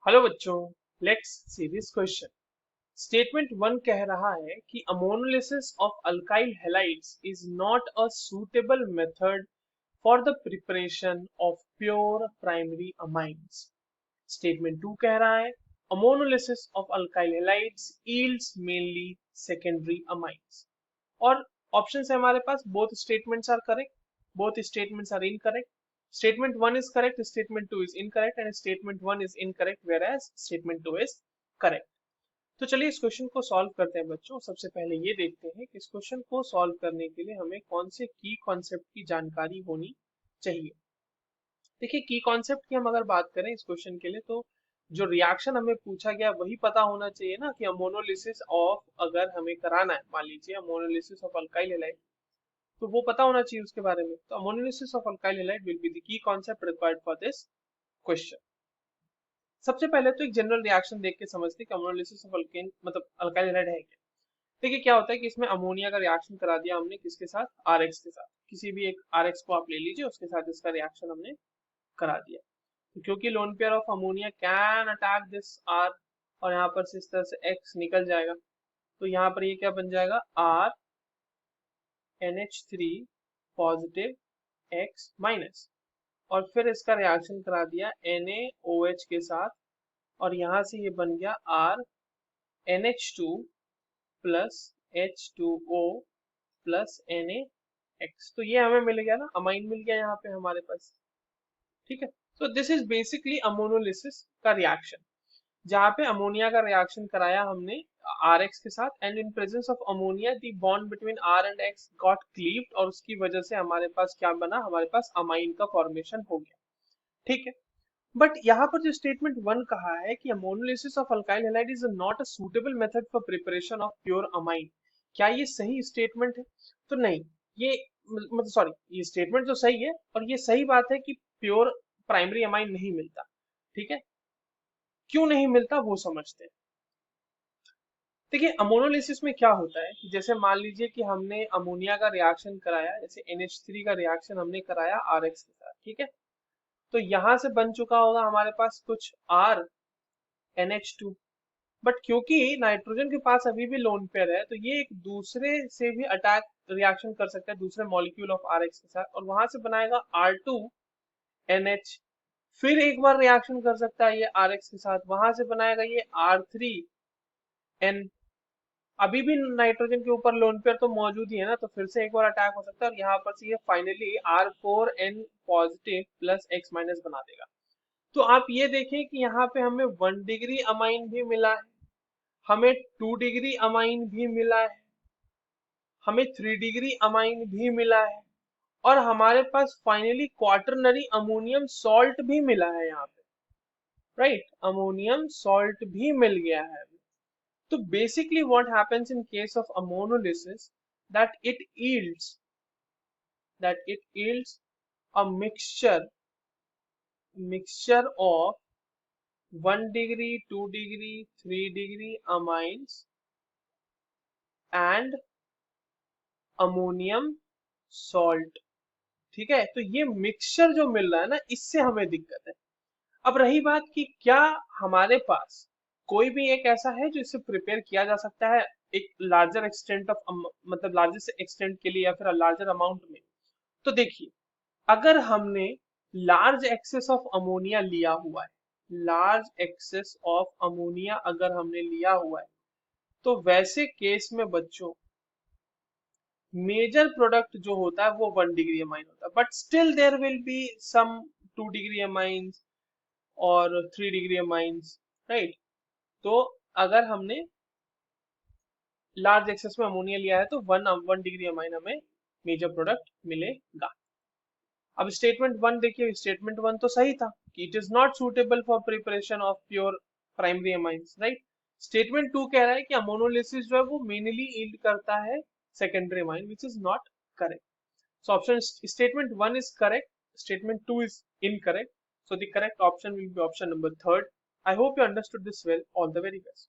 Hello बच्चों, let's see this question. Statement one कह रहा है कि ammonolysis of alkyl halides is not a suitable method for the preparation of pure primary amines. Statement two कह रहा है ammonolysis of alkyl halides yields mainly secondary amines. और options है हमारे पास, both statements are correct, both statements are incorrect. Statement 1 is correct, statement 2 is incorrect, and statement 1 is incorrect, whereas statement 2 is correct. तो चलिए इस question को solve करते हैं बच्चों। सबसे पहले ये देखते हैं कि इस क्वेश्चन को सॉल्व करने के लिए हमें कौन से की कॉन्सेप्ट की जानकारी होनी चाहिए। देखिए, की कॉन्सेप्ट की हम अगर बात करें इस क्वेश्चन के लिए, तो जो रिएक्शन हमें पूछा गया वही पता होना चाहिए ना, कि अमोनोलिसिस ऑफ अगर हमें कराना है, मान लीजिए अमोनोलिसिस ऑफ अल्काइल हैलाइड, तो वो पता होना चाहिए उसके बारे में। तो ammonolysis of alkyl halide will be the key concept required for this question. सबसे पहले तो एक जनरल रिएक्शन देख के समझते हैं कि अमोनोलिसिस ऑफ अल्केन मतलब अल्काइल हैलाइड है क्या। देखिए क्या होता है कि इसमें अमोनिया का रिएक्शन करा दिया हमने, किसके साथ, आरएक्स के साथ। किसी भी एक आरएक्स को आप ले लीजिए, उसके साथ इसका रिएक्शन हमने करा दिया। तो क्योंकि lone pair of ammonia can attack this R, और यहाँ पर से इस तरह से एक्स निकल जाएगा, तो यहाँ पर ये क्या बन जाएगा, are NH3 positive X minus, और फिर इसका रिएक्शन करा दिया NaOH के साथ, और यहाँ से ये बन गया R NH2 plus H2O plus NaX। तो ये हमें मिल गया ना, अमाइन मिल गया यहाँ पे हमारे पास। ठीक है, तो दिस इज बेसिकली अमोनोलिसिस का रिएक्शन, जहाँ पे अमोनिया का रिएक्शन कराया हमने RX के साथ, and in presence of ammonia the bond between R and X got cleaved, और उसकी वजह से हमारे पास क्या बना, हमारे पास अमाइन का फॉर्मेशन हो गया। ठीक है, बट यहाँ पर जो स्टेटमेंट वन कहा है कि ammonolysis of alkyl halide is not a suitable method for preparation of pure amine, क्या ये सही स्टेटमेंट है? तो नहीं, ये मतलब सॉरी, ये स्टेटमेंट तो सही है, और ये सही बात है कि प्योर प्राइमरी अमाइन नहीं मिलता। ठीक है, क्यों नहीं मिलता वो समझते हैं। देखिए, अमोनोलिसिस में क्या होता है कि जैसे मान लीजिए कि हमने अमोनिया का रिएक्शन कराया, जैसे NH3 का रिएक्शन हमने कराया RX के साथ। ठीक है, तो यहां से बन चुका होगा हमारे पास कुछ R NH2, बट क्योंकि नाइट्रोजन के पास अभी भी लोन पेयर है, तो ये एक दूसरे से भी अटैक रिएक्शन कर सकता है, दूसरे मॉलिक्यूल ऑफ RX के साथ, और वहां से बनाएगा R2 NH, फिर एक बार रिएक्शन कर सकता है ये RX के साथ, वहां से बनाएगा ये R3 N। अभी भी नाइट्रोजन के ऊपर लोन पेयर तो मौजूद ही है ना, तो फिर से एक बार अटैक हो सकता है, और यहाँ पर से ये finally R4N positive plus X minus बना देगा। तो आप ये देखें कि यहाँ पे हमें 1 डिग्री अमाइन भी मिला है, हमें 2 डिग्री अमाइन भी मिला है, हमें 3 डिग्री अमाइन भी मिला है, और हमारे पास फाइनली क्वाटरनरी अमोनियम सॉल्ट भी मिला है यहाँ पे। राइट, अमोनियम सॉल्ट भी मिल गया है। So basically what happens in case of ammonolysis, that it yields a mixture of 1 degree, 2 degree, 3 degree amines and ammonium salt। ठीक है, तो ये मिक्सचर जो मिल रहा है ना, इससे हमें दिक्कत है। अब रही बात कि क्या हमारे पास कोई भी एक ऐसा है जो इसे प्रिपेयर किया जा सकता है एक लार्जर एक्सटेंट ऑफ मतलब लार्जेस्ट एक्सटेंट के लिए, या फिर लार्जर अमाउंट में। तो देखिए, अगर हमने लार्ज एक्सेस ऑफ अमोनिया लिया हुआ है, लार्ज एक्सेस ऑफ अमोनिया अगर हमने लिया हुआ है, तो वैसे केस में बच्चों मेजर प्रोडक्ट जो होता है वो 1 डिग्री अमाइन होता है, but still there will be some 2 degree amines और 3 डिग्री अमाइंस। राइट, तो अगर हमने लार्ज एक्सेस में अमोनिया लिया है, तो वन डिग्री अमाइन हमें मेजर प्रोडक्ट मिलेगा। अब स्टेटमेंट वन देखिए, स्टेटमेंट वन तो सही था कि it is not suitable for preparation of pure primary amines. Right, statement two कह रहा है कि अमोनोलिसिस जो है वो मेनली यील्ड करता है secondary amine, which is not correct. So option statement one is correct, statement two is incorrect. So the correct option will be option number third. I hope you understood this well. All the very best.